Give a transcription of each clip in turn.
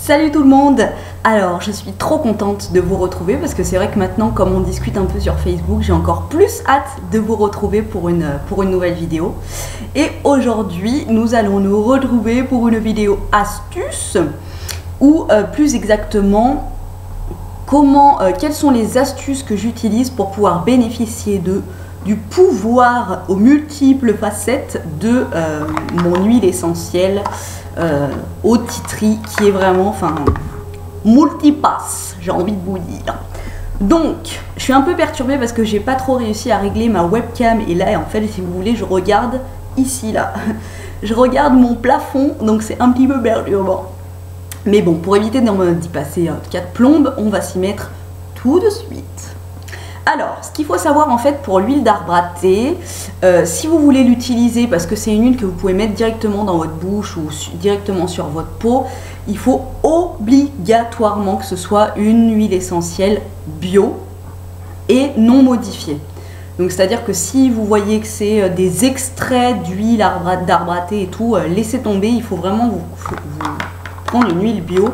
Salut tout le monde! Alors, je suis trop contente de vous retrouver parce que c'est vrai que maintenant, comme on discute un peu sur Facebook, j'ai encore plus hâte de vous retrouver pour une nouvelle vidéo. Et aujourd'hui, nous allons nous retrouver pour une vidéo astuce ou plus exactement, quelles sont les astuces que j'utilise pour pouvoir bénéficier du pouvoir aux multiples facettes de mon huile essentielle au tea tree qui est vraiment, multipass, j'ai envie de vous dire. Donc, je suis un peu perturbée parce que j'ai pas trop réussi à régler ma webcam et là, en fait, si vous voulez, je regarde ici, là. Je regarde mon plafond, donc c'est un petit peu perturbant. Mais bon, pour éviter d'y passer 4 plombes, on va s'y mettre tout de suite. Alors, ce qu'il faut savoir en fait pour l'huile d'arbre à thé, si vous voulez l'utiliser, parce que c'est une huile que vous pouvez mettre directement dans votre bouche ou directement sur votre peau, il faut obligatoirement que ce soit une huile essentielle bio et non modifiée. Donc c'est-à-dire que si vous voyez que c'est des extraits d'huile d'arbre à thé et tout, laissez tomber, il faut vraiment vous prendre une huile bio.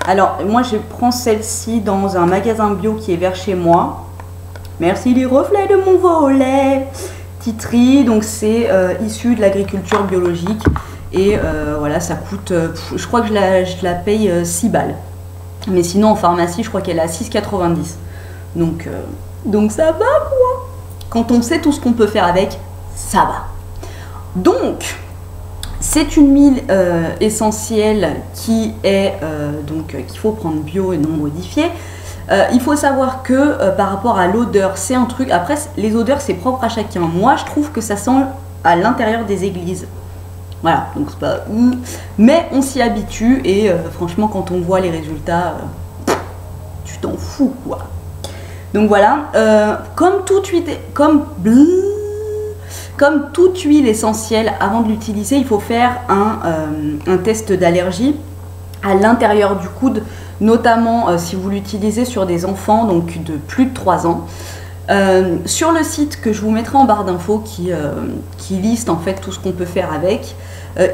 Alors moi je prends celle-ci dans un magasin bio qui est vers chez moi. Merci les reflets de mon volet. Tea tree, donc c'est issu de l'agriculture biologique. Et voilà, ça coûte, je crois que je la paye 6 balles. Mais sinon en pharmacie, je crois qu'elle est à 6,90. Donc ça va quoi. Quand on sait tout ce qu'on peut faire avec, ça va. Donc, c'est une huile essentielle qui est, qu'il faut prendre bio et non modifiée. Il faut savoir que par rapport à l'odeur, c'est un truc. Après, les odeurs, c'est propre à chacun. Moi, je trouve que ça sent à l'intérieur des églises. Voilà, donc c'est pas. Mais on s'y habitue et franchement, quand on voit les résultats, tu t'en fous quoi. Donc voilà, comme toute huile essentielle, avant de l'utiliser, il faut faire un test d'allergie à l'intérieur du coude. Notamment si vous l'utilisez sur des enfants donc de plus de 3 ans. Sur le site que je vous mettrai en barre d'infos qui liste en fait tout ce qu'on peut faire avec,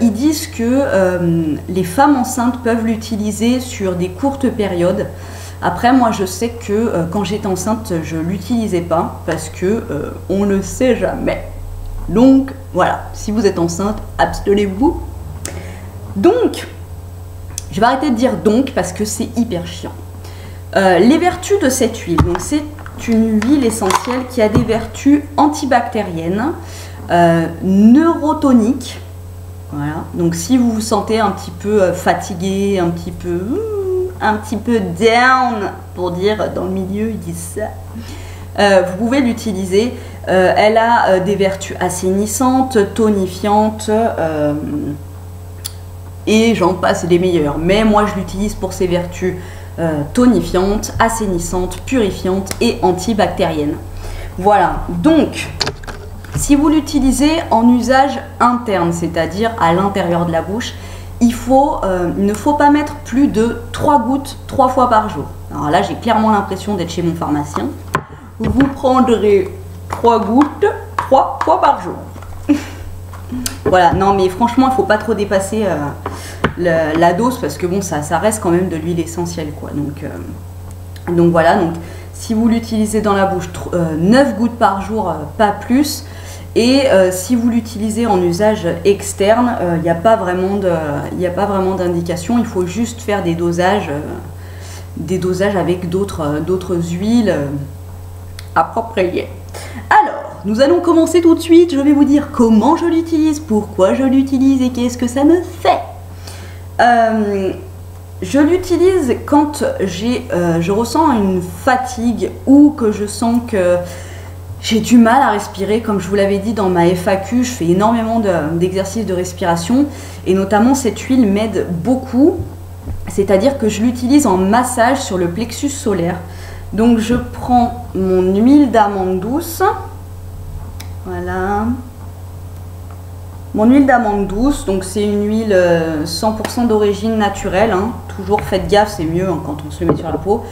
ils disent que les femmes enceintes peuvent l'utiliser sur des courtes périodes. Après moi je sais que quand j'étais enceinte je l'utilisais pas parce que on ne sait jamais. Donc voilà, si vous êtes enceinte, abstenez-vous. Donc je vais arrêter de dire donc parce que c'est hyper chiant. Les vertus de cette huile. Donc c'est une huile essentielle qui a des vertus antibactériennes, neurotoniques. Voilà. Donc si vous vous sentez un petit peu fatigué, un petit peu down, pour dire dans le milieu ils disent ça. Vous pouvez l'utiliser. Elle a des vertus assainissantes, tonifiantes. Et j'en passe des meilleurs, mais moi je l'utilise pour ses vertus tonifiantes, assainissantes, purifiantes et antibactériennes. Voilà, donc si vous l'utilisez en usage interne, c'est-à-dire à l'intérieur de la bouche, il ne faut pas mettre plus de 3 gouttes 3 fois par jour. Alors là j'ai clairement l'impression d'être chez mon pharmacien. Vous prendrez 3 gouttes 3 fois par jour. Voilà, non mais franchement il ne faut pas trop dépasser la dose parce que bon ça reste quand même de l'huile essentielle quoi. Donc voilà, donc si vous l'utilisez dans la bouche 9 gouttes par jour, pas plus. Et si vous l'utilisez en usage externe, il n'y a pas vraiment d'indication, il faut juste faire des dosages avec d'autres huiles appropriées. Alors, nous allons commencer tout de suite. Je vais vous dire comment je l'utilise, pourquoi je l'utilise et qu'est-ce que ça me fait. Je l'utilise quand je ressens une fatigue ou que je sens que j'ai du mal à respirer. Comme je vous l'avais dit dans ma FAQ, je fais énormément d'exercices de respiration et notamment cette huile m'aide beaucoup. C'est-à-dire que je l'utilise en massage sur le plexus solaire. Donc je prends mon huile d'amande douce. Voilà. Mon huile d'amande douce, donc c'est une huile 100% d'origine naturelle. Hein. Toujours faites gaffe, c'est mieux hein, quand on se le met sur la peau.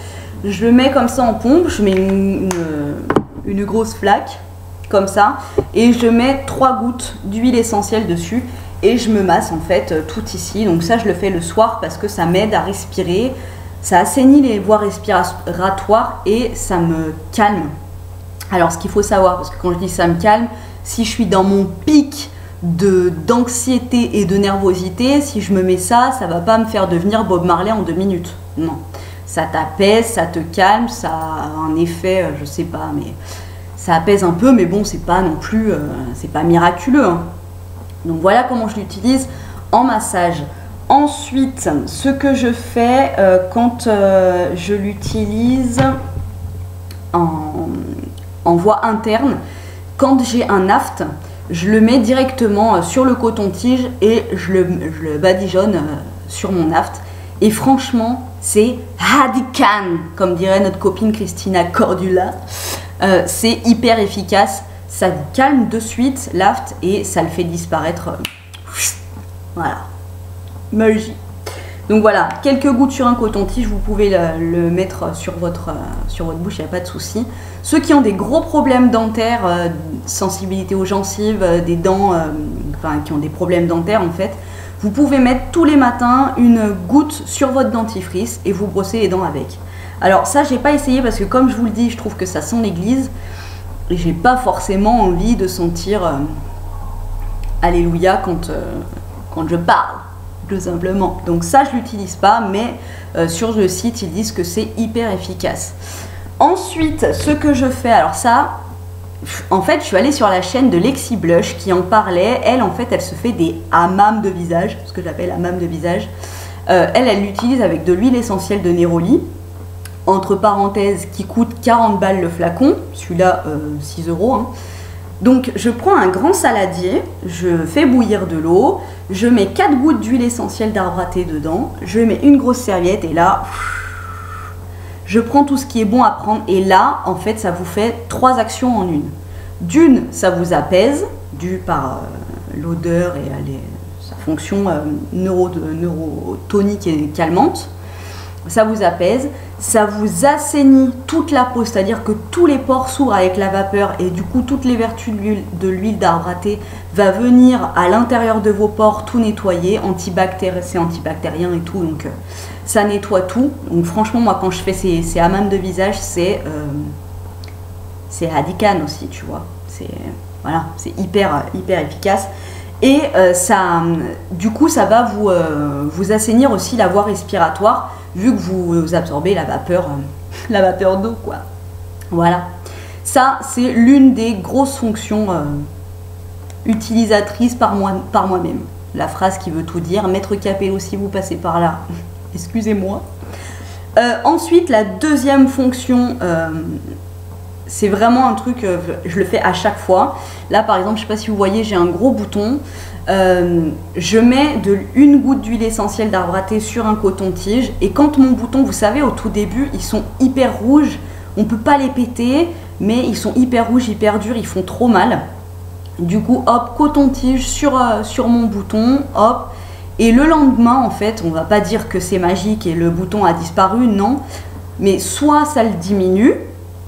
Je le mets comme ça en pompe, je mets une grosse flaque, comme ça. Et je mets 3 gouttes d'huile essentielle dessus. et je me masse en fait tout ici. Donc ça je le fais le soir parce que ça m'aide à respirer, ça assainit les voies respiratoires et ça me calme. Alors ce qu'il faut savoir, parce que quand je dis ça me calme, si je suis dans mon pic d'anxiété et de nervosité, si je me mets ça, ça va pas me faire devenir Bob Marley en 2 minutes. Non, ça t'apaise, ça te calme, ça a un effet, je sais pas, mais ça apaise un peu, mais bon, c'est pas non plus, c'est pas miraculeux, hein. Donc voilà comment je l'utilise en massage. Ensuite, ce que je fais quand je l'utilise en voie interne, quand j'ai un aft, je le mets directement sur le coton-tige et je le badigeonne sur mon aft. Et franchement, c'est Hadikan, comme dirait notre copine Christina Cordula. C'est hyper efficace, ça calme de suite l'aft et ça le fait disparaître. Voilà, magie. Donc voilà, quelques gouttes sur un coton-tige, vous pouvez le mettre sur votre bouche, il n'y a pas de souci. Ceux qui ont des gros problèmes dentaires, sensibilité aux gencives, des dents, enfin qui ont des problèmes dentaires en fait, vous pouvez mettre tous les matins une goutte sur votre dentifrice et vous brossez les dents avec. Alors ça, j'ai pas essayé parce que comme je vous le dis, je trouve que ça sent l'église et j'ai pas forcément envie de sentir Alléluia quand je parle. Tout simplement. Donc ça, je l'utilise pas, mais sur le site, ils disent que c'est hyper efficace. Ensuite, ce que je fais, alors ça, en fait, je suis allée sur la chaîne de Lexi Blush qui en parlait. Elle, en fait, elle se fait des hammams de visage, ce que j'appelle hammam de visage. Elle l'utilise avec de l'huile essentielle de Neroli, entre parenthèses, qui coûte 40 balles le flacon. Celui-là, 6 €. Hein. Donc je prends un grand saladier, je fais bouillir de l'eau, je mets 4 gouttes d'huile essentielle d'arbre à thé dedans, je mets une grosse serviette et là, je prends tout ce qui est bon à prendre et là, en fait, ça vous fait 3 actions en une. D'une, ça vous apaise, dû par l'odeur et sa fonction neurotonique et calmante. Ça vous apaise, ça vous assainit toute la peau, c'est-à-dire que tous les pores s'ouvrent avec la vapeur et du coup toutes les vertus de l'huile d'arbre à thé va venir à l'intérieur de vos pores tout nettoyer, c'est antibactérien et tout, donc ça nettoie tout. Donc franchement, moi quand je fais ces hammams de visage, c'est Hadikan aussi, tu vois, voilà, c'est hyper efficace. Et du coup, ça va vous assainir aussi la voie respiratoire, vu que vous absorbez la vapeur d'eau, quoi. Voilà. Ça, c'est l'une des grosses fonctions utilisatrices par moi-même. La phrase qui veut tout dire. Maître Capello, si vous passez par là, excusez-moi. Ensuite, la deuxième fonction, c'est vraiment un truc, je le fais à chaque fois. Là, par exemple, je ne sais pas si vous voyez, j'ai un gros bouton. Je mets une goutte d'huile essentielle d'arbre à thé sur un coton-tige. Et quand mon bouton, vous savez, au tout début, ils sont hyper rouges. On ne peut pas les péter, mais ils sont hyper rouges, hyper durs, ils font trop mal. Du coup, hop, coton-tige sur mon bouton, hop. Et le lendemain, en fait, on ne va pas dire que c'est magique et le bouton a disparu, non. Mais soit ça le diminue,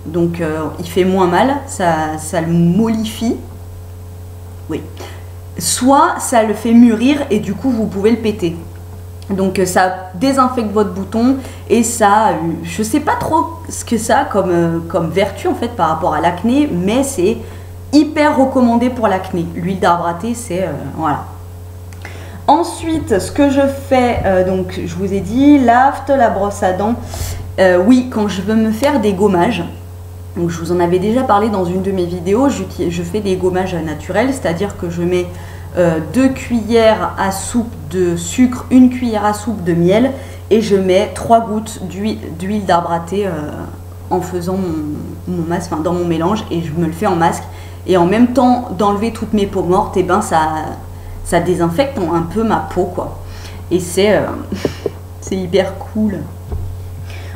donc il fait moins mal, ça le mollifie. Oui. Soit ça le fait mûrir et du coup vous pouvez le péter. Donc ça désinfecte votre bouton et ça, je sais pas trop ce que ça a comme vertu en fait par rapport à l'acné, mais c'est hyper recommandé pour l'acné. L'huile d'arbre à thé, c'est voilà. Ensuite, ce que je fais, donc je vous ai dit, l'aft, la brosse à dents. Oui, quand je veux me faire des gommages. Donc je vous en avais déjà parlé dans une de mes vidéos, je fais des gommages naturels, c'est-à-dire que je mets 2 cuillères à soupe de sucre, 1 cuillère à soupe de miel et je mets 3 gouttes d'huile d'arbre à thé en faisant mon masque, enfin dans mon mélange, et je me le fais en masque. Et en même temps d'enlever toutes mes peaux mortes, et ben ça désinfecte un peu ma peau, quoi. Et c'est hyper cool.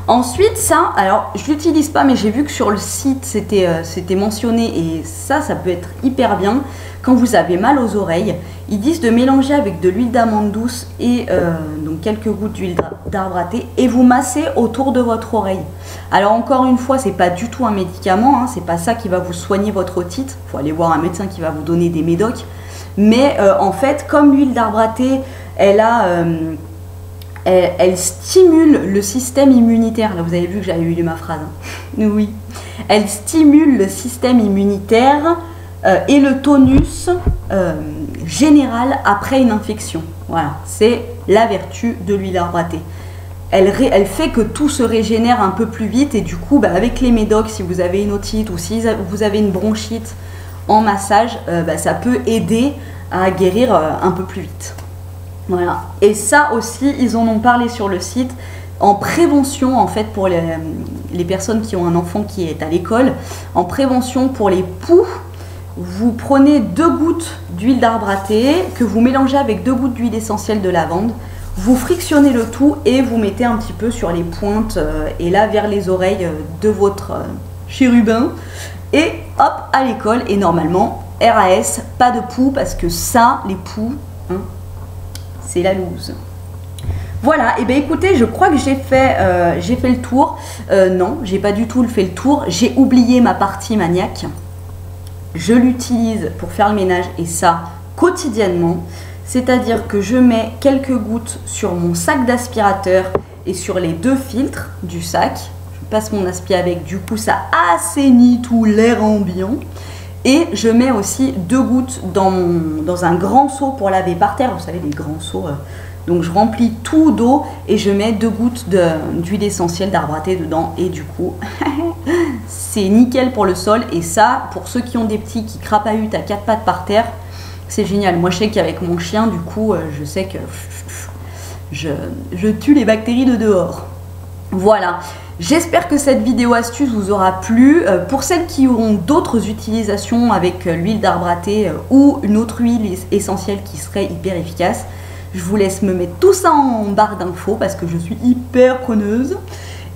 Ensuite, ça, alors je l'utilise pas, mais j'ai vu que sur le site c'était mentionné et ça peut être hyper bien. Quand vous avez mal aux oreilles, ils disent de mélanger avec de l'huile d'amande douce et donc quelques gouttes d'huile d'arbre à thé et vous massez autour de votre oreille. Alors encore une fois, c'est pas du tout un médicament, hein, c'est pas ça qui va vous soigner votre otite. Il faut aller voir un médecin qui va vous donner des médocs. mais en fait, comme l'huile d'arbre à thé, elle stimule le système immunitaire. Là, vous avez vu que j'avais lu ma phrase. Hein. Oui. Elle stimule le système immunitaire et le tonus général après une infection. Voilà, c'est la vertu de l'huile d'arbre à thé. Elle fait que tout se régénère un peu plus vite et du coup, avec les médocs, si vous avez une otite ou si vous avez une bronchite en massage, ça peut aider à guérir un peu plus vite. Voilà. Et ça aussi, ils en ont parlé sur le site en prévention, en fait, pour les personnes qui ont un enfant qui est à l'école. En prévention pour les poux, vous prenez 2 gouttes d'huile d'arbre à thé que vous mélangez avec 2 gouttes d'huile essentielle de lavande. Vous frictionnez le tout et vous mettez un petit peu sur les pointes et là vers les oreilles de votre chérubin. Et hop, à l'école. Et normalement, RAS, pas de poux parce que ça, les poux, hein, c'est la loose. Voilà, et bien écoutez, je crois que j'ai fait le tour. Non, j'ai pas du tout fait le tour. J'ai oublié ma partie maniaque. Je l'utilise pour faire le ménage et ça quotidiennement. C'est-à-dire que je mets quelques gouttes sur mon sac d'aspirateur et sur les 2 filtres du sac. Je passe mon aspi avec, du coup ça assainit tout l'air ambiant. Et je mets aussi 2 gouttes dans un grand seau pour laver par terre. Vous savez, les grands seaux. Donc je remplis tout d'eau et je mets 2 gouttes d'huile essentielle d'arbre à thé dedans. Et du coup, c'est nickel pour le sol. Et ça, pour ceux qui ont des petits qui crapahutent à 4 pattes par terre, c'est génial. Moi, je sais qu'avec mon chien, du coup, je sais que je tue les bactéries de dehors. Voilà. J'espère que cette vidéo astuce vous aura plu. Pour celles qui auront d'autres utilisations avec l'huile d'arbre à thé ou une autre huile essentielle qui serait hyper efficace, je vous laisse me mettre tout ça en barre d'infos parce que je suis hyper preneuse.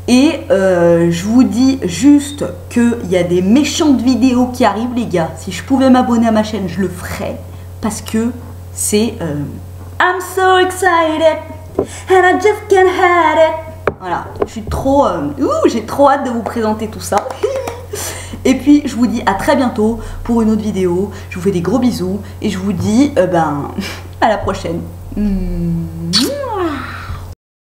Et je vous dis juste qu'il y a des méchantes vidéos qui arrivent, les gars. Si je pouvais m'abonner à ma chaîne, je le ferais. Parce que c'est I'm so excited and I just can't hide it. Voilà, je suis trop j'ai trop hâte de vous présenter tout ça. Et puis je vous dis à très bientôt pour une autre vidéo. Je vous fais des gros bisous et je vous dis à la prochaine.